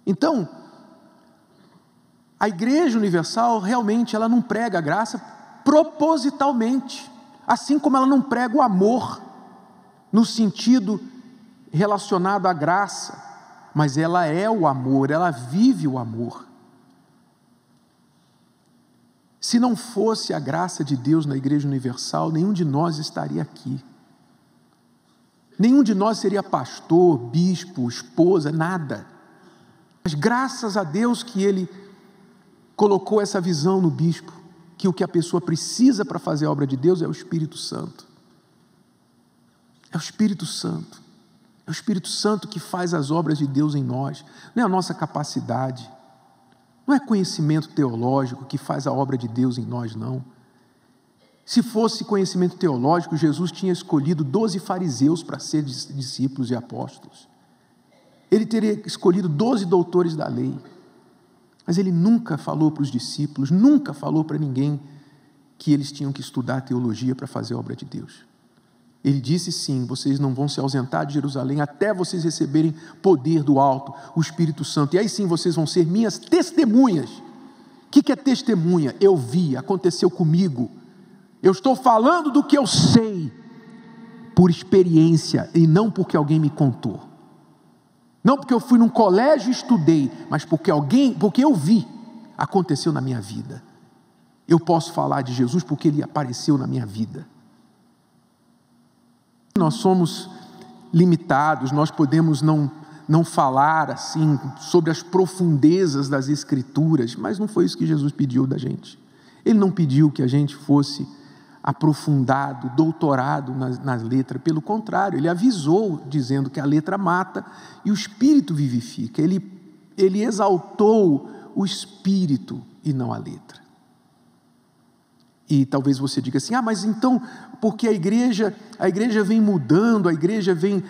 Então, a Igreja Universal realmente ela não prega a graça propositalmente, assim como ela não prega o amor no sentido relacionado à graça, mas ela é o amor, ela vive o amor. Se não fosse a graça de Deus na Igreja Universal, nenhum de nós estaria aqui. Nenhum de nós seria pastor, bispo, esposa, nada. Mas graças a Deus que Ele colocou essa visão no bispo, que o que a pessoa precisa para fazer a obra de Deus é o Espírito Santo. É o Espírito Santo. É o Espírito Santo que faz as obras de Deus em nós. Não é a nossa capacidade. Não é conhecimento teológico que faz a obra de Deus em nós, não. Se fosse conhecimento teológico, Jesus tinha escolhido 12 fariseus para serem discípulos e apóstolos. Ele teria escolhido 12 doutores da lei. Mas ele nunca falou para os discípulos, nunca falou para ninguém que eles tinham que estudar teologia para fazer a obra de Deus. Ele disse sim, vocês não vão se ausentar de Jerusalém até vocês receberem poder do alto, o Espírito Santo, e aí sim vocês vão ser minhas testemunhas. O que é testemunha? Eu vi, aconteceu comigo, eu estou falando do que eu sei, por experiência, e não porque alguém me contou, não porque eu fui num colégio e estudei, mas porque eu vi, aconteceu na minha vida. Eu posso falar de Jesus porque Ele apareceu na minha vida. Nós somos limitados, nós podemos não falar assim sobre as profundezas das Escrituras, mas não foi isso que Jesus pediu da gente. Ele não pediu que a gente fosse aprofundado, doutorado nas letras, pelo contrário, Ele avisou dizendo que a letra mata e o Espírito vivifica. Ele exaltou o Espírito e não a letra. E talvez você diga assim, mas então, porque a igreja vem mudando, a igreja vem,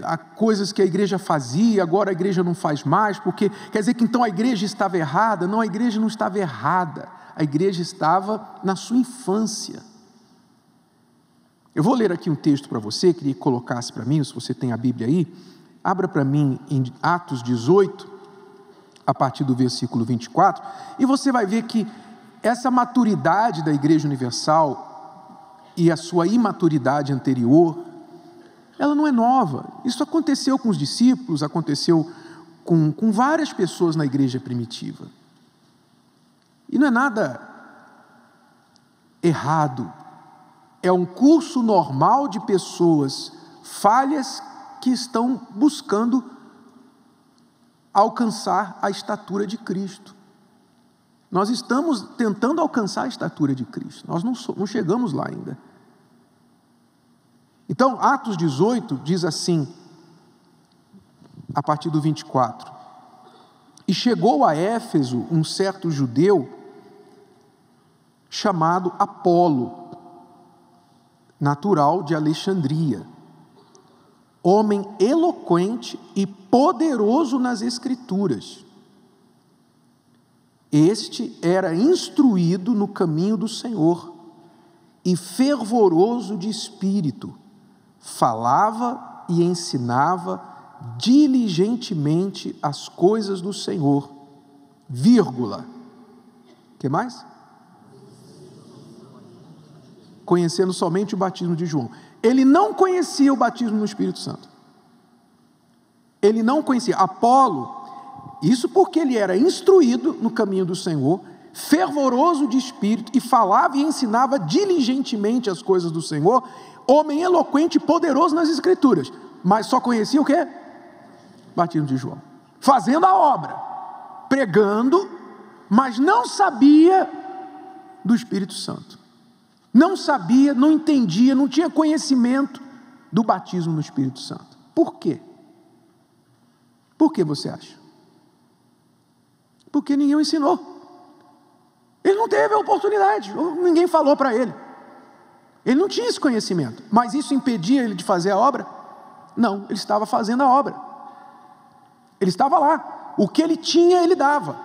há coisas que a igreja fazia, agora a igreja não faz mais, porque quer dizer que então a igreja estava errada? Não, a igreja não estava errada, a igreja estava na sua infância. Eu vou ler aqui um texto para você, queria que colocasse para mim, se você tem a Bíblia aí, abra para mim em Atos 18, a partir do versículo 24, e você vai ver que essa maturidade da Igreja Universal e a sua imaturidade anterior, ela não é nova. Isso aconteceu com os discípulos, aconteceu com várias pessoas na igreja primitiva. E não é nada errado. É um curso normal de pessoas falhas que estão buscando alcançar a estatura de Cristo. Nós estamos tentando alcançar a estatura de Cristo, nós não chegamos lá ainda. Então, Atos 18 diz assim, a partir do 24: E chegou a Éfeso um certo judeu, chamado Apolo, natural de Alexandria, homem eloquente e poderoso nas Escrituras. Este era instruído no caminho do Senhor e fervoroso de espírito, falava e ensinava diligentemente as coisas do Senhor, vírgula, que mais? Conhecendo somente o batismo de João. Ele não conhecia o batismo no Espírito Santo. Ele não conhecia. Apolo, isso porque ele era instruído no caminho do Senhor, fervoroso de espírito, e falava e ensinava diligentemente as coisas do Senhor, homem eloquente e poderoso nas Escrituras, mas só conhecia o quê? Batismo de João, fazendo a obra, pregando, mas não sabia do Espírito Santo, não sabia, não entendia, não tinha conhecimento do batismo no Espírito Santo. Por quê? Por que você acha? Porque ninguém o ensinou. Ele não teve a oportunidade, ninguém falou para ele. Ele não tinha esse conhecimento, mas isso impedia ele de fazer a obra? Não, ele estava fazendo a obra. Ele estava lá. O que ele tinha, ele dava.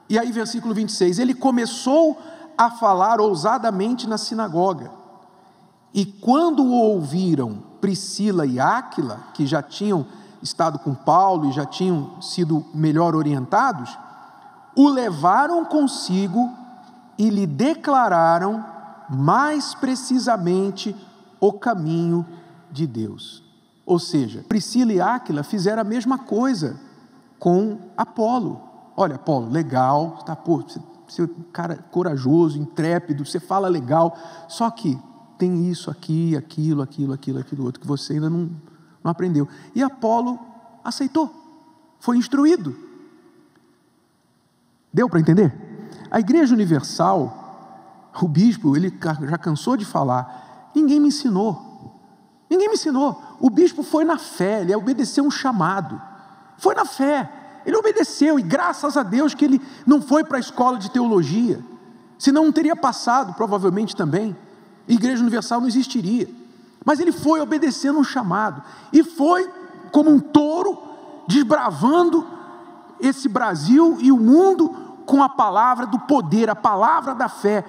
E aí, versículo 26, ele começou a falar ousadamente na sinagoga. E quando o ouviram Priscila e Áquila, que já tinham estado com Paulo e já tinham sido melhor orientados, o levaram consigo e lhe declararam mais precisamente o caminho de Deus. Ou seja, Priscila e Áquila fizeram a mesma coisa com Apolo. Olha, Apolo, legal, tá, pô, você é um cara corajoso, intrépido, você fala legal, só que tem isso aqui, aquilo outro, que você ainda não aprendeu. E Apolo aceitou, foi instruído. Deu para entender? A Igreja Universal, o bispo, ele já cansou de falar, ninguém me ensinou. O bispo foi na fé, ele obedeceu um chamado, foi na fé, ele obedeceu, e graças a Deus que ele não foi para a escola de teologia, senão não teria passado, provavelmente também, a Igreja Universal não existiria, mas ele foi obedecendo um chamado, e foi como um touro, desbravando esse Brasil e o mundo, com a palavra do poder, a palavra da fé.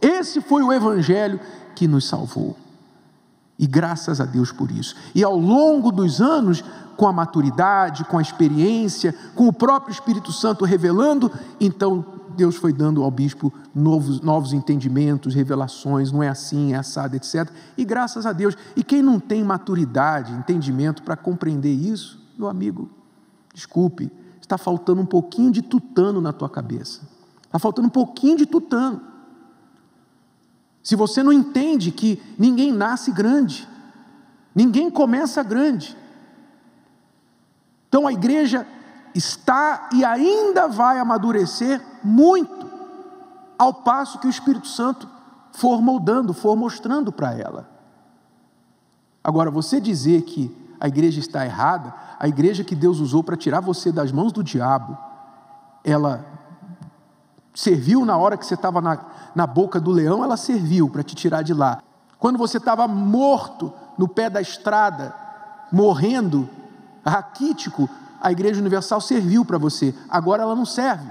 Esse foi o Evangelho que nos salvou, e graças a Deus por isso. E ao longo dos anos, com a maturidade, com a experiência, com o próprio Espírito Santo revelando, então Deus foi dando ao bispo novos entendimentos, revelações, não é assim, é assado, etc. E graças a Deus. E quem não tem maturidade, entendimento para compreender isso, meu amigo, desculpe, está faltando um pouquinho de tutano na tua cabeça, está faltando um pouquinho de tutano. Se você não entende que ninguém nasce grande, ninguém começa grande, então a igreja está e ainda vai amadurecer muito, ao passo que o Espírito Santo for moldando, for mostrando para ela. Agora, você dizer que a igreja está errada, a igreja que Deus usou para tirar você das mãos do diabo, ela serviu na hora que você estava na boca do leão, ela serviu para te tirar de lá. Quando você estava morto no pé da estrada, morrendo, raquítico, a Igreja Universal serviu para você, agora ela não serve.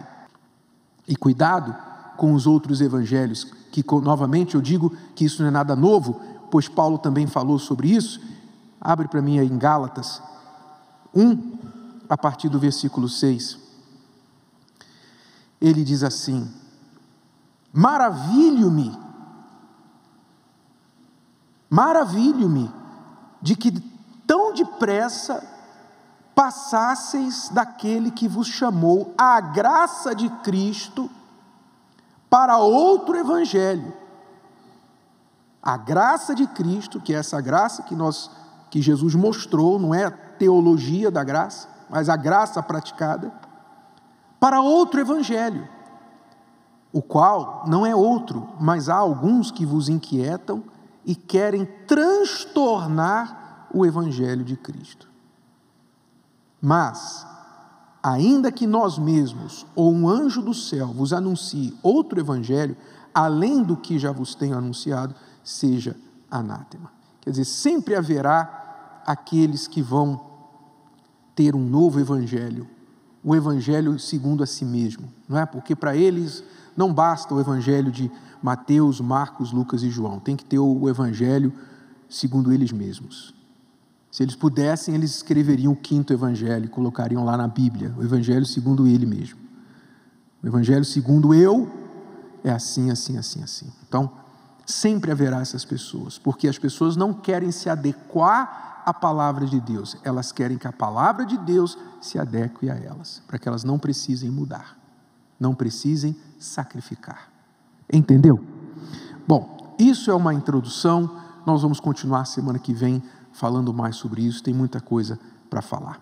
E cuidado com os outros evangelhos, que novamente eu digo que isso não é nada novo, pois Paulo também falou sobre isso. Abre para mim aí em Gálatas 1, a partir do versículo 6. Ele diz assim: maravilho-me de que tão depressa passasseis daquele que vos chamou à graça de Cristo para outro evangelho. A graça de Cristo, que é essa graça que Jesus mostrou, não é a teologia da graça, mas a graça praticada, para outro evangelho, o qual não é outro, mas há alguns que vos inquietam e querem transtornar o evangelho de Cristo. Mas, ainda que nós mesmos, ou um anjo do céu, vos anuncie outro evangelho, além do que já vos tenho anunciado, seja anátema. Quer dizer, sempre haverá aqueles que vão ter um novo evangelho, o evangelho segundo a si mesmo, não é? Porque para eles não basta o evangelho de Mateus, Marcos, Lucas e João, tem que ter o evangelho segundo eles mesmos. Se eles pudessem, eles escreveriam o 5º evangelho, colocariam lá na Bíblia, o evangelho segundo ele mesmo. O evangelho segundo eu é assim, assim, assim, assim. Então, sempre haverá essas pessoas, porque as pessoas não querem se adequar à palavra de Deus, elas querem que a palavra de Deus se adeque a elas, para que elas não precisem mudar, não precisem sacrificar. Entendeu? Bom, isso é uma introdução, nós vamos continuar semana que vem falando mais sobre isso, tem muita coisa para falar.